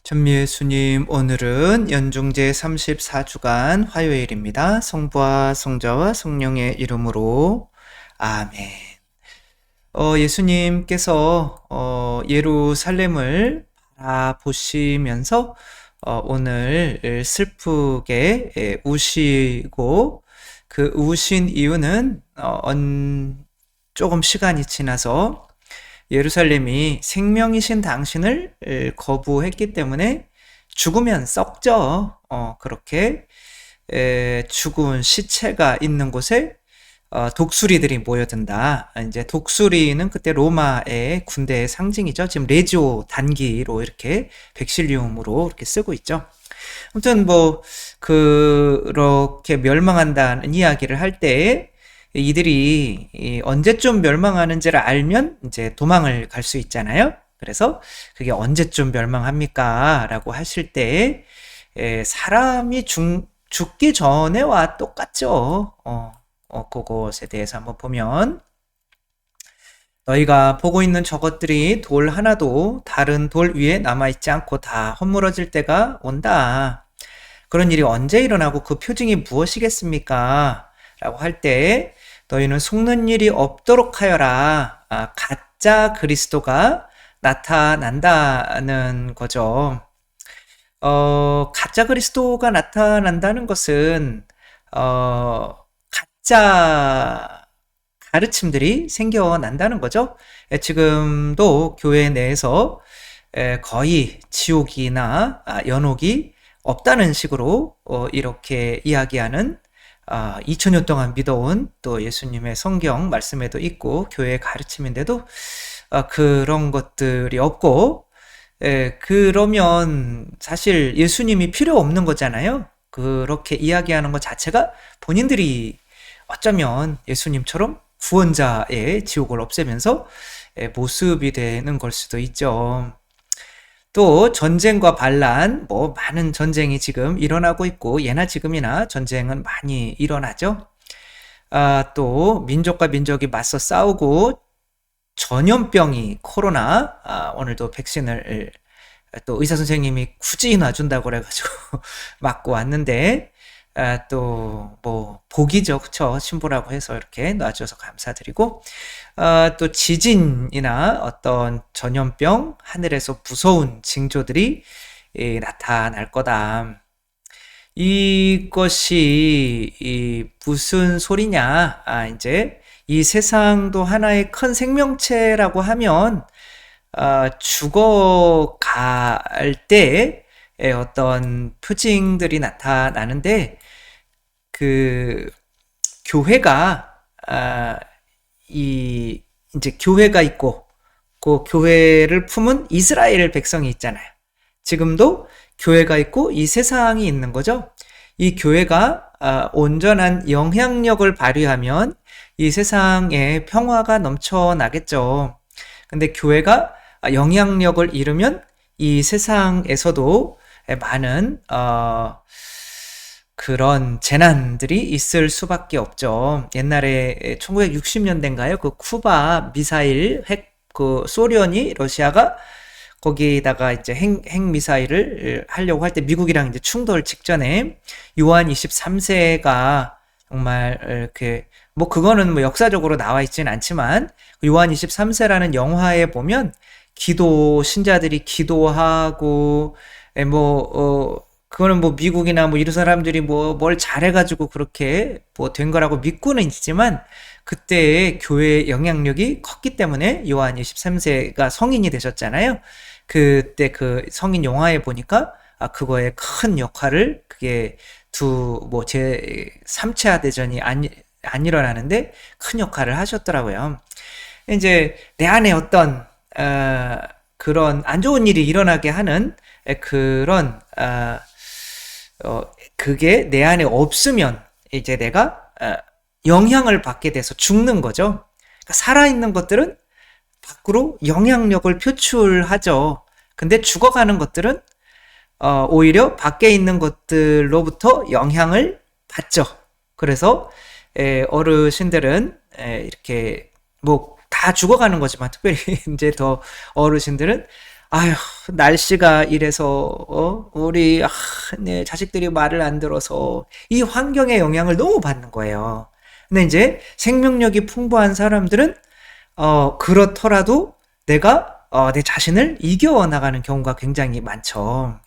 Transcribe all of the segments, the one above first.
전미예수님, 오늘은 연중제 34주간 화요일입니다. 성부와 성자와 성령의 이름으로 아멘. 예수님께서 예루살렘을 바라보시면서 오늘 슬프게 우시고, 그 우신 이유는 조금 시간이 지나서 예루살렘이 생명이신 당신을 거부했기 때문에 죽으면 썩죠. 그렇게 죽은 시체가 있는 곳에 독수리들이 모여든다. 이제 독수리는 그때 로마의 군대의 상징이죠. 지금 레지오 단기로 이렇게 백실리움으로 이렇게 쓰고 있죠. 아무튼 그렇게 멸망한다는 이야기를 할 때 이들이 언제쯤 멸망하는지를 알면 이제 도망을 갈 수 있잖아요. 그래서 그게 언제쯤 멸망합니까? 라고 하실 때 사람이 죽기 전에와 똑같죠. 그것에 대해서 한번 보면, 너희가 보고 있는 저것들이 돌 하나도 다른 돌 위에 남아있지 않고 다 허물어질 때가 온다. 그런 일이 언제 일어나고 그 표징이 무엇이겠습니까? 라고 할 때, 너희는 속는 일이 없도록 하여라. 가짜 그리스도가 나타난다는 거죠. 가짜 그리스도가 나타난다는 것은, 가짜 가르침들이 생겨난다는 거죠. 지금도 교회 내에서 거의 지옥이나 연옥이 없다는 식으로 이렇게 이야기하는 2000년 동안 믿어온 또 예수님의 성경 말씀에도 있고 교회의 가르침인데도 그런 것들이 없고, 그러면 사실 예수님이 필요 없는 거잖아요. 그렇게 이야기하는 것 자체가 본인들이 어쩌면 예수님처럼 구원자의 지옥을 없애면서 모습이 되는 걸 수도 있죠. 또 전쟁과 반란, 많은 전쟁이 지금 일어나고 있고, 예나 지금이나 전쟁은 많이 일어나죠. 또 민족과 민족이 맞서 싸우고, 전염병이 코로나, 오늘도 백신을 또 의사 선생님이 굳이 놔준다고 그래가지고 맞고 왔는데, 또 복이죠, 그쵸? 신부라고 해서 이렇게 놔줘서 감사드리고, 또 지진이나 어떤 전염병, 하늘에서 무서운 징조들이 나타날 거다. 이것이 무슨 소리냐? 이제 이 세상도 하나의 큰 생명체라고 하면 죽어갈 때 어떤 표징들이 나타나는데, 그 교회가 이제 교회가 있고, 그 교회를 품은 이스라엘 백성이 있잖아요. 지금도 교회가 있고 이 세상이 있는 거죠. 이 교회가 온전한 영향력을 발휘하면 이 세상에 평화가 넘쳐나겠죠. 근데 교회가 영향력을 잃으면 이 세상에서도 많은 그런 재난들이 있을 수밖에 없죠. 옛날에 1960년대인가요? 그 쿠바 미사일 그 소련이, 러시아가 거기다가 이제 핵 미사일을 하려고 할 때 미국이랑 이제 충돌 직전에 요한 23세가 정말 이렇게, 그거는 역사적으로 나와 있진 않지만 요한 23세라는 영화에 보면 신자들이 기도하고, 그거는 미국이나 이런 사람들이 뭘 잘해가지고 그렇게 된 거라고 믿고는 있지만, 그때의 교회의 영향력이 컸기 때문에 요한 23세가 성인이 되셨잖아요. 그때 그 성인 영화에 보니까, 그거의 큰 역할을, 그게 제 3차 대전이 안 일어나는데 큰 역할을 하셨더라고요. 이제 내 안에 어떤, 그런 안 좋은 일이 일어나게 하는 그런, 그게 내 안에 없으면 이제 내가 영향을 받게 돼서 죽는 거죠. 그러니까 살아있는 것들은 밖으로 영향력을 표출하죠. 근데 죽어가는 것들은 오히려 밖에 있는 것들로부터 영향을 받죠. 그래서 어르신들은 이렇게 다 죽어가는 거지만, 특별히 이제 더 어르신들은 아휴, 날씨가 이래서, 우리, 내 자식들이 말을 안 들어서, 이 환경의 영향을 너무 받는 거예요. 근데 이제 생명력이 풍부한 사람들은, 그렇더라도 내가, 내 자신을 이겨나가는 경우가 굉장히 많죠.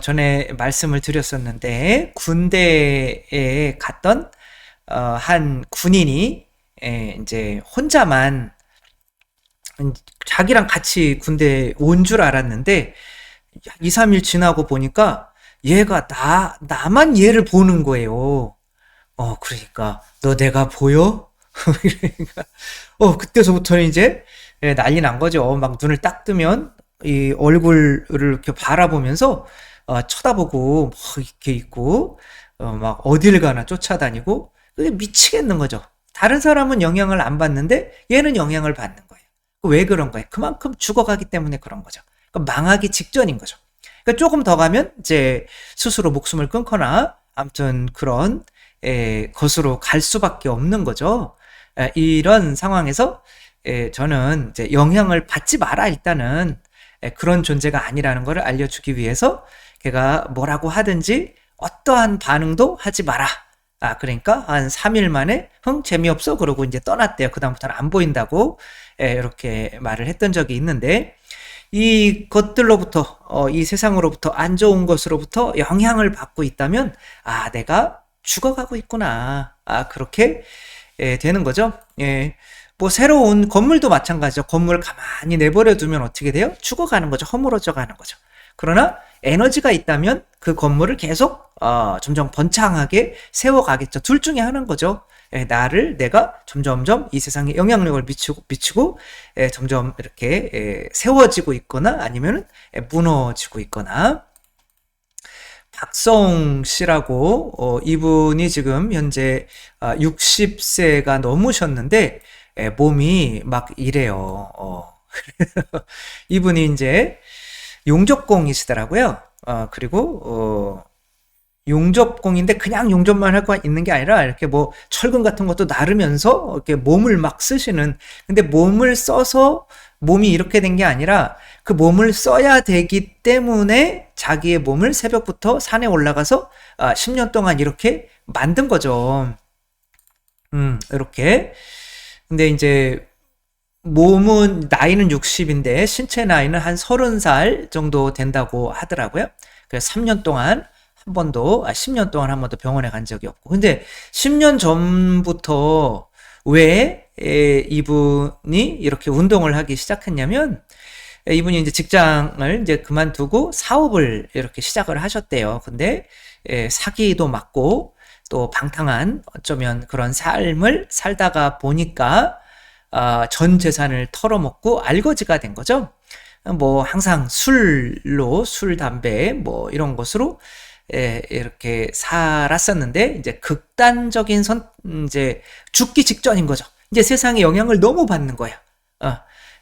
전에 말씀을 드렸었는데, 군대에 갔던, 한 군인이, 이제 혼자만 자기랑 같이 군대 온 줄 알았는데 2, 3일 지나고 보니까 얘가 나만 얘를 보는 거예요. 그러니까 너 내가 보여? 그러니까 그때서부터는 이제 난리 난 거죠. 막 눈을 딱 뜨면 이 얼굴을 이렇게 바라보면서 쳐다보고 막 이렇게 있고 막 어딜 가나 쫓아다니고 그게 미치겠는 거죠. 다른 사람은 영향을 안 받는데 얘는 영향을 받는 거예요. 왜 그런 거예요? 그만큼 죽어가기 때문에 그런 거죠. 그러니까 망하기 직전인 거죠. 그러니까 조금 더 가면 이제 스스로 목숨을 끊거나 아무튼 그런 것으로 갈 수밖에 없는 거죠. 이런 상황에서 저는 이제 영향을 받지 마라 일단은 그런 존재가 아니라는 것을 알려주기 위해서 걔가 뭐라고 하든지 어떠한 반응도 하지 마라. 그러니까 한 3일 만에 재미없어 그러고 이제 떠났대요. 그다음부터는 안 보인다고 이렇게 말을 했던 적이 있는데 이 것들로부터 이 세상으로부터 안 좋은 것으로부터 영향을 받고 있다면 내가 죽어가고 있구나. 그렇게 되는 거죠. 예. 뭐 새로운 건물도 마찬가지죠. 건물 가만히 내버려 두면 어떻게 돼요? 죽어가는 거죠. 허물어져 가는 거죠. 그러나 에너지가 있다면 그 건물을 계속 점점 번창하게 세워가겠죠. 둘 중에 하나인 거죠. 내가 점점점 이 세상에 영향력을 미치고 점점 이렇게 세워지고 있거나 아니면 무너지고 있거나. 박서홍 씨라고 이분이 지금 현재 60세가 넘으셨는데 몸이 막 이래요. 이분이 이제 용접공이시더라고요. 그리고 용접공인데 그냥 용접만 할 거 있는 게 아니라 이렇게 뭐 철근 같은 것도 나르면서 이렇게 몸을 막 쓰시는. 근데 몸을 써서 몸이 이렇게 된 게 아니라 그 몸을 써야 되기 때문에 자기의 몸을 새벽부터 산에 올라가서 10년 동안 이렇게 만든 거죠. 이렇게. 근데 이제 몸은 나이는 60인데 신체 나이는 한 30살 정도 된다고 하더라고요. 그래서 3년 동안 한 번도 10년 동안 한 번도 병원에 간 적이 없고. 근데 10년 전부터 왜 이분이 이렇게 운동을 하기 시작했냐면 이분이 이제 직장을 이제 그만두고 사업을 이렇게 시작을 하셨대요. 근데 사기도 맞고 또 방탕한 어쩌면 그런 삶을 살다가 보니까 전 재산을 털어먹고 알거지가 된 거죠. 뭐 항상 술, 담배 뭐 이런 것으로 이렇게 살았었는데 이제 극단적인 이제 죽기 직전인 거죠. 이제 세상에 영향을 너무 받는 거야.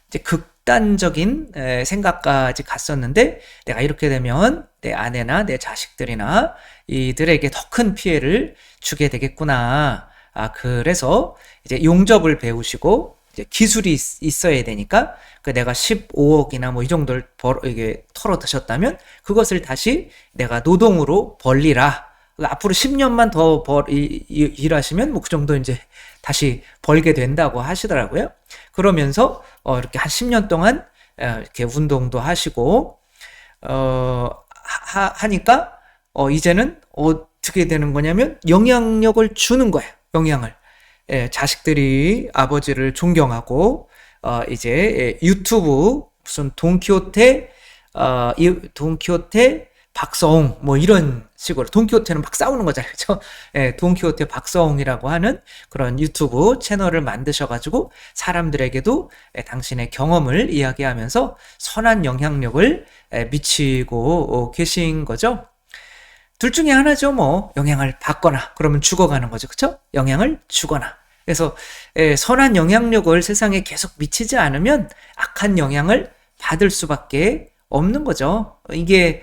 이제 극단적인 생각까지 갔었는데 내가 이렇게 되면 내 아내나 내 자식들이나 이들에게 더 큰 피해를 주게 되겠구나. 그래서 이제 용접을 배우시고 이제 기술이 있어야 되니까 내가 15억이나 뭐 이 정도를 이게 털어 드셨다면 그것을 다시 내가 노동으로 벌리라. 앞으로 10년만 더 일하시면 뭐 그 정도 이제 다시 벌게 된다고 하시더라고요. 그러면서 이렇게 한 10년 동안 이렇게 운동도 하시고 하니까 이제는 어떻게 되는 거냐면 영향력을 주는 거예요. 영향을. 자식들이 아버지를 존경하고 이제 유튜브 무슨 돈키호테 박서홍 뭐 이런 식으로 돈키호테는 막 싸우는 거잖아요. 그렇죠? 돈키호테 박서홍이라고 하는 그런 유튜브 채널을 만드셔가지고 사람들에게도 당신의 경험을 이야기하면서 선한 영향력을 미치고 계신 거죠. 둘 중에 하나죠. 뭐 영향을 받거나 그러면 죽어가는 거죠. 그렇죠? 영향을 주거나. 그래서 선한 영향력을 세상에 계속 미치지 않으면 악한 영향을 받을 수밖에 없는 거죠. 이게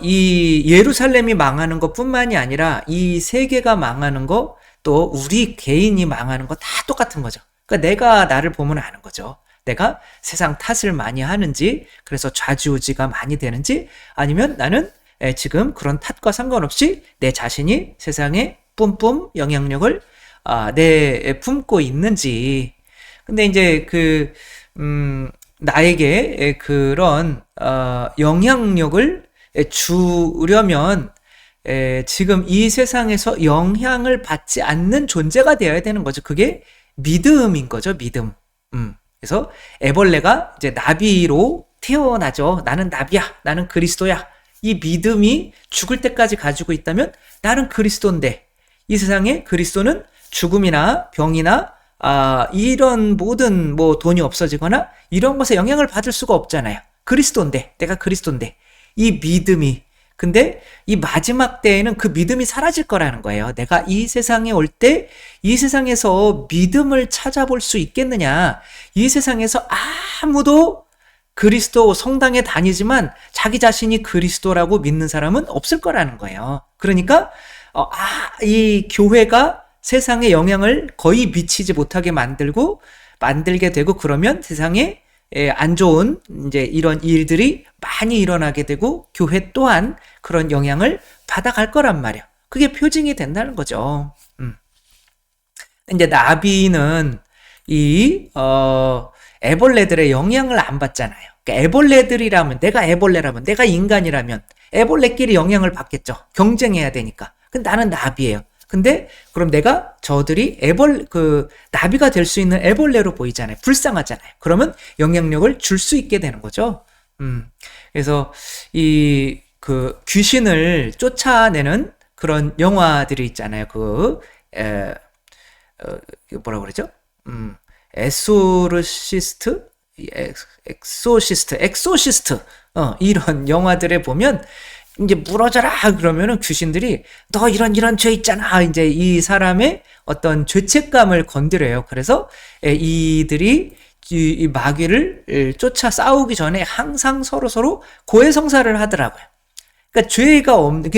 이 예루살렘이 망하는 것뿐만이 아니라 이 세계가 망하는 거 또 우리 개인이 망하는 거 다 똑같은 거죠. 그러니까 내가 나를 보면 아는 거죠. 내가 세상 탓을 많이 하는지, 그래서 좌지우지가 많이 되는지, 아니면 나는 지금 그런 탓과 상관없이 내 자신이 세상에 뿜뿜 영향력을 내 품고 있는지. 근데 이제 나에게 그런 영향력을 주려면 지금 이 세상에서 영향을 받지 않는 존재가 되어야 되는 거죠. 그게 믿음인 거죠, 믿음. 그래서 애벌레가 이제 나비로 태어나죠. 나는 나비야, 나는 그리스도야. 이 믿음이 죽을 때까지 가지고 있다면 나는 그리스도인데, 이 세상에 그리스도는 죽음이나 병이나 이런 모든 뭐 돈이 없어지거나 이런 것에 영향을 받을 수가 없잖아요. 그리스도인데, 내가 그리스도인데, 이 믿음이, 근데 이 마지막 때에는 그 믿음이 사라질 거라는 거예요. 내가 이 세상에 올 때 이 세상에서 믿음을 찾아볼 수 있겠느냐. 이 세상에서 아무도 그리스도 성당에 다니지만 자기 자신이 그리스도라고 믿는 사람은 없을 거라는 거예요. 그러니까 이 교회가 세상에 영향을 거의 미치지 못하게 만들게 되고, 그러면 세상에 안 좋은 이제 이런 일들이 많이 일어나게 되고, 교회 또한 그런 영향을 받아갈 거란 말이야. 그게 표징이 된다는 거죠. 이제 나비는 애벌레들의 영향을 안 받잖아요. 그러니까 애벌레들이라면, 내가 애벌레라면, 내가 인간이라면 애벌레끼리 영향을 받겠죠. 경쟁해야 되니까. 근데 나는 나비예요. 근데 그럼 저들이 나비가 될 수 있는 애벌레로 보이잖아요. 불쌍하잖아요. 그러면 영향력을 줄 수 있게 되는 거죠. 그래서 귀신을 쫓아내는 그런 영화들이 있잖아요. 뭐라고 그러죠? 엑소시스트, 이런 영화들에 보면, 이제 물어져라 그러면은 귀신들이 너 이런 죄 있잖아, 이제 이 사람의 어떤 죄책감을 건드려요. 그래서 이들이 이 마귀를 쫓아 싸우기 전에 항상 서로 고해성사를 하더라고요. 그러니까 죄가 없는,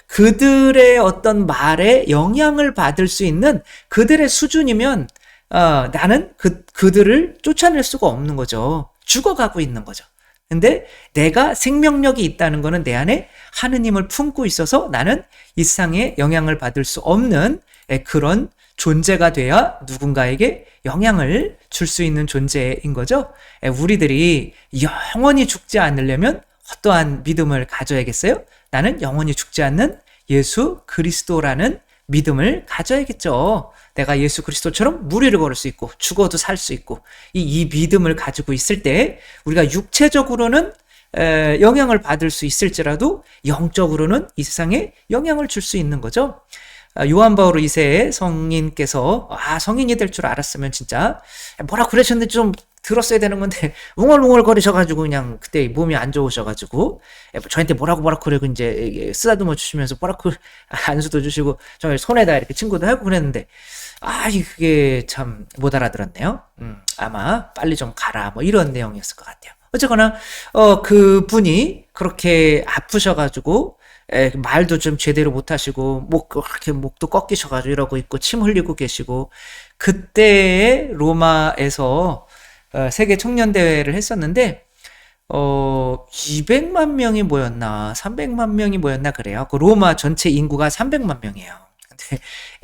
그들의 어떤 말에 영향을 받을 수 있는 그들의 수준이면 나는 그들을 쫓아낼 수가 없는 거죠. 죽어가고 있는 거죠. 근데 내가 생명력이 있다는 거는 내 안에 하느님을 품고 있어서 나는 이 세상에 영향을 받을 수 없는 그런 존재가 돼야 누군가에게 영향을 줄 수 있는 존재인 거죠. 우리들이 영원히 죽지 않으려면 어떠한 믿음을 가져야겠어요? 나는 영원히 죽지 않는 예수 그리스도라는 믿음을 가져야겠죠. 내가 예수 그리스도처럼 무리를 걸을 수 있고 죽어도 살 수 있고, 이 믿음을 가지고 있을 때 우리가 육체적으로는 영향을 받을 수 있을지라도 영적으로는 이 세상에 영향을 줄 수 있는 거죠. 요한 바오로 2세 성인께서 성인이 될 줄 알았으면 진짜 뭐라 그러셨는데 좀 들었어야 되는 건데 웅얼웅얼 거리셔가지고 그냥 그때 몸이 안 좋으셔가지고 저한테 뭐라고 그러고 이제 쓰다듬어 주시면서 뭐라고 안수도 주시고 정말 손에다 이렇게 친구도 하고 그랬는데 그게 참 못 알아들었네요. 아마 빨리 좀 가라 뭐 이런 내용이었을 것 같아요. 어쨌거나 그분이 그렇게 아프셔가지고 말도 좀 제대로 못하시고 그렇게 목도 꺾이셔가지고 이러고 있고 침 흘리고 계시고, 그때 로마에서 세계 청년 대회를 했었는데 200만 명이 모였나 300만 명이 모였나 그래요. 그 로마 전체 인구가 300만 명이에요. 근데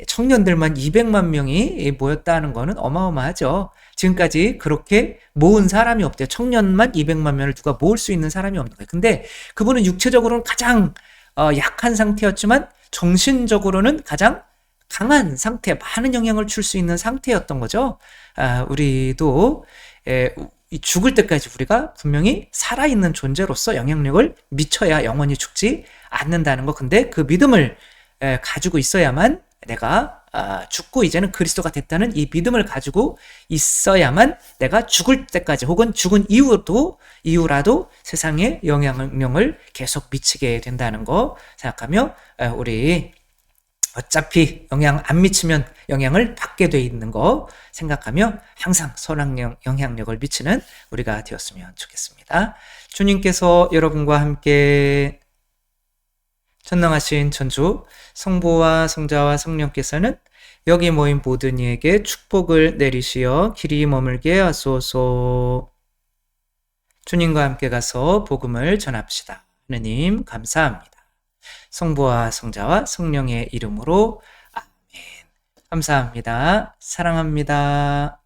청년들만 200만 명이 모였다는 거는 어마어마하죠. 지금까지 그렇게 모은 사람이 없대요. 청년만 200만 명을 누가 모을 수 있는 사람이 없는 거예요. 근데 그분은 육체적으로는 가장 약한 상태였지만 정신적으로는 가장 강한 상태, 많은 영향을 줄 수 있는 상태였던 거죠. 우리도 죽을 때까지 우리가 분명히 살아있는 존재로서 영향력을 미쳐야 영원히 죽지 않는다는 거. 근데 그 믿음을 가지고 있어야만, 내가 죽고 이제는 그리스도가 됐다는 이 믿음을 가지고 있어야만 내가 죽을 때까지 혹은 죽은 이후라도 세상에 영향력을 계속 미치게 된다는 거 생각하며, 우리 어차피 영향 안 미치면 영향을 받게 돼 있는 거 생각하며 항상 선한 영향력을 미치는 우리가 되었으면 좋겠습니다. 주님께서 여러분과 함께, 전능하신 천주 성부와 성자와 성령께서는 여기 모인 모든 이에게 축복을 내리시어 길이 머물게 하소서. 주님과 함께 가서 복음을 전합시다. 하느님 감사합니다. 성부와 성자와 성령의 이름으로 아멘. 감사합니다. 사랑합니다.